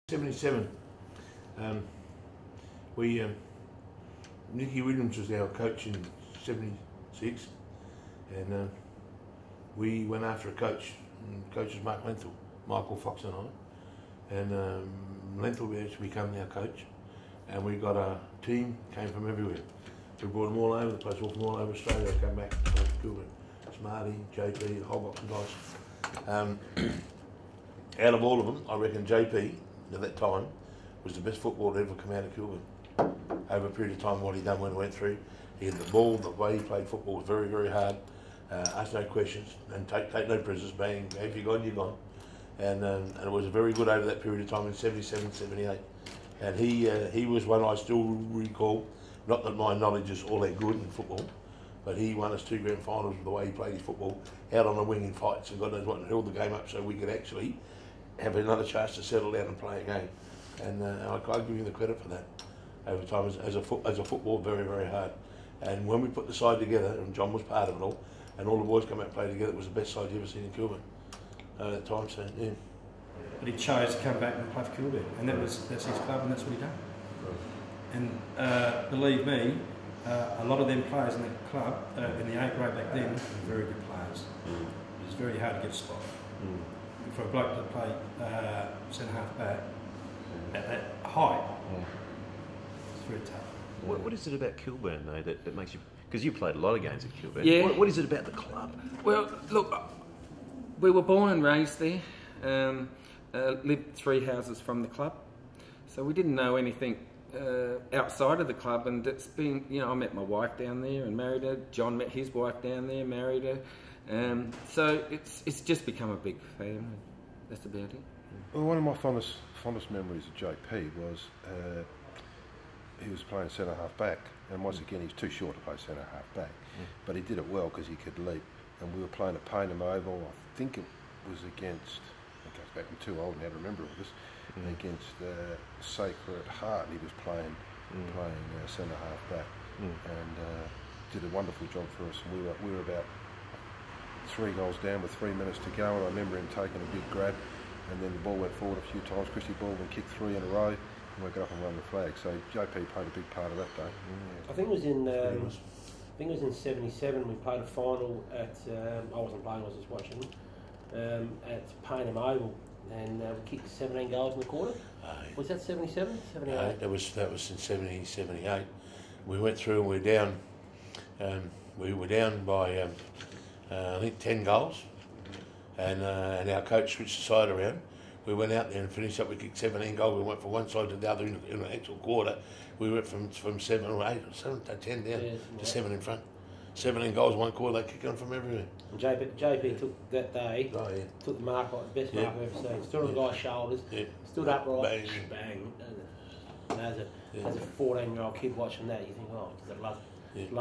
'77. Nicky Williams was our coach in '76, and we went after a coach. Coach was Michael Fox and I, and Lenthal actually became our coach, and we got a team came from everywhere. We brought them all over the place, all from all over Australia. They came back to Kilburn. Smarty, JP, a whole box of guys. Out of all of them, I reckon JP at that time was the best footballer to ever come out of Kilburn. Over a period of time, what he done when he went through, he had the ball, the way he played football was very, very hard. Ask no questions and take no prisoners. Bang, if you're gone, you're gone. And it was very good over that period of time in '77, '78. And he was one I still recall. Not that my knowledge is all that good in football, but he won us 2 grand finals with the way he played his football, out on the wing in fights, and God knows what, and held the game up so we could actually have another chance to settle down and play a game. And I give him the credit for that. Over time, as a football, very, very hard. And when we put the side together, and John was part of it all, and all the boys come out and play together, it was the best side you ever seen in Kilburn at that time. So yeah. But he chose to come back and play for Kilburn, and that's his club, and that's what he done. And believe me, a lot of them players in that club, in the 8th grade back then, were very good players. It was very hard to get a spot. For a bloke to play centre half back at that height, it's very tough. What is it about Kilburn though that makes you? Because you played a lot of games at Kilburn. Yeah. What is it about the club? Well, look, we were born and raised there. Lived 3 houses from the club, so we didn't know anything outside of the club. And it's been, I met my wife down there and married her. John met his wife down there, married her. So it's just become a big family. That's about it. Well, one of my fondest memories of JP was he was playing centre half back, and once again he's too short to play centre half back, but he did it well because he could leap. And we were playing at Payneham Oval. I think it was against. It goes back. I'm too old now to remember all this. Against Sacred Heart, he was playing centre half back, and did a wonderful job for us. And we were about 3 goals down with 3 minutes to go, and I remember him taking a big grab, and then the ball went forward a few times. Christy Baldwin kicked 3 in a row, and we got up and run the flag. So JP played a big part of that day. I think it was in '77. We played a final at. I wasn't playing; I was just watching. At Payneham Oval, and we kicked 17 goals in the quarter. Was that 77? 78? That was in '70, '78. We went through and we were down. We were down by I think 10 goals, and our coach switched the side around. We went out there and finished up. We kicked 17 goals. We went from one side to the other in an actual quarter. We went from 7 or 8 or 7 to 10 down to 7 in front. 17 goals, one quarter. They kicked on from everywhere. And JP took that day. Took the mark like the best mark I've ever seen. Stood on the guy's shoulders. Stood upright. Bang. And as a 14-year-old kid watching that, you think, oh, I'd love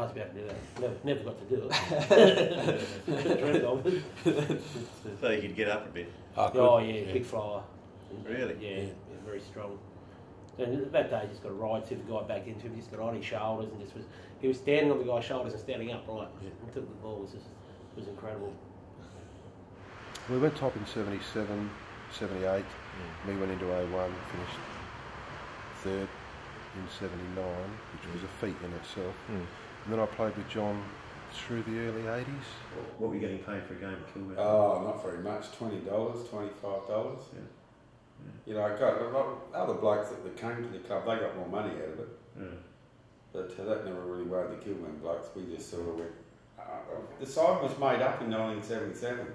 to be able to do that. Never got to do it. Dreamed of it. So you could get up a bit. Big flyer. Really? Yeah, very strong. And that day, he just got a ride to the guy back into him. He just got on his shoulders and he was standing on the guy's shoulders and standing upright. And took the ball. It was incredible. We went top in '77, '78. We went into '01, finished 3rd in '79, which was a feat in itself. And then I played with John through the early '80s. What were you getting paid for a game at Kilburn? Oh, not very much. $20, $25. I got a lot of other blokes that came to the club. They got more money out of it. But that never really worried the Kilburn blokes. We just sort of went. The side was made up in 1977.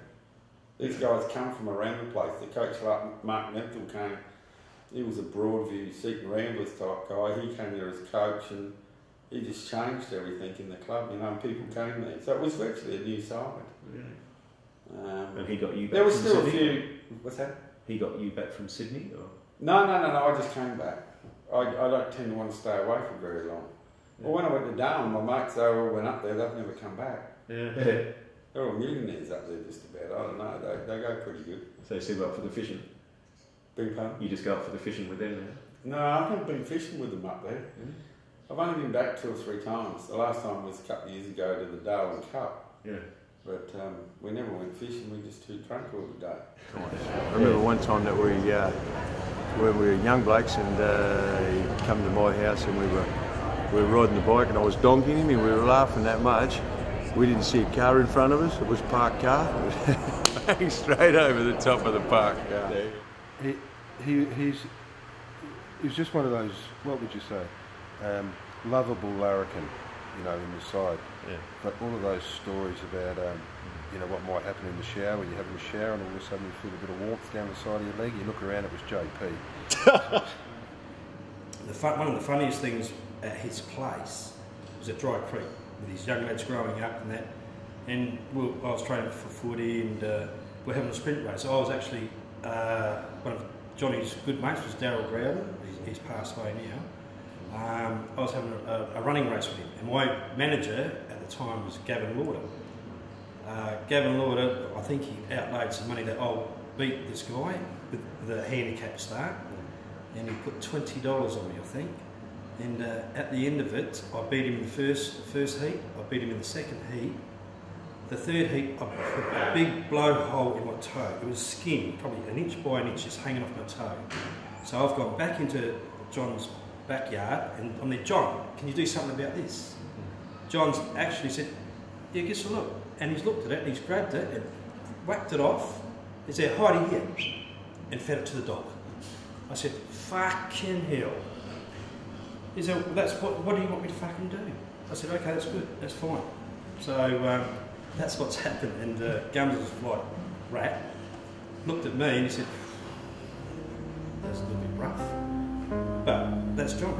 These guys come from around the place. The coach, like Mark Lenthal, came. He was a Broadview, Seaton Ramblers type guy. He came there as coach, and he just changed everything in the club. And people came there, so it was virtually a new side. Really? And he got you back. There was from still Sydney? a few. What's that? He got you back from Sydney, or? No. I just came back. I don't tend to want to stay away for very long. Well, when I went to Darwin, my mates, they all went up there. They've never come back. They're all millionaires up there, just about. I don't know. They go pretty good. So you still go up for the fishing? Big pardon? You just go up for the fishing with them now? No, I haven't been fishing with them up there. I've only been back 2 or 3 times. The last time was a couple of years ago to the Darwin Cup. But we never went fishing, we just too drunk all the day. I remember one time that when we were young blokes and he come to my house and we were riding the bike and I was donking him and we were laughing that much. We didn't see a car in front of us, it was a parked car. It was bang straight over the top of the parked car. He's just one of those, what would you say, lovable larrikin, you know, in the side. Yeah. But all of those stories about, you know, what might happen in the shower, you're having a shower and all of a sudden you feel a bit of warmth down the side of your leg, you look around, it was JP. One of the funniest things at his place was at Dry Creek, with his young lads growing up and that. And I was training for footy and we're having a sprint race. So I was actually, one of Johnny's good mates was Darryl Growden, he's passed away now. I was having a running race with him, and my manager at the time was Gavin Lauder. Gavin Lauder, I think he outlaid some money that I'll beat this guy with the handicap start, and he put $20 on me, I think. And at the end of it, I beat him in the first heat, I beat him in the second heat. The third heat, I put a big blowhole in my toe. It was skin, probably an inch by an inch, just hanging off my toe. So I've gone back into John's backyard and I'm there, John, can you do something about this? John's actually said, yeah, give us a look. And he's looked at it and he's grabbed it and whacked it off. He said, hide here, and fed it to the dog. I said, fucking hell. He said, well, what do you want me to fucking do? I said, okay, that's good, that's fine. So that's what's happened. And Gums was like, rat, looked at me and he said, that's a little bit rough. But that's John.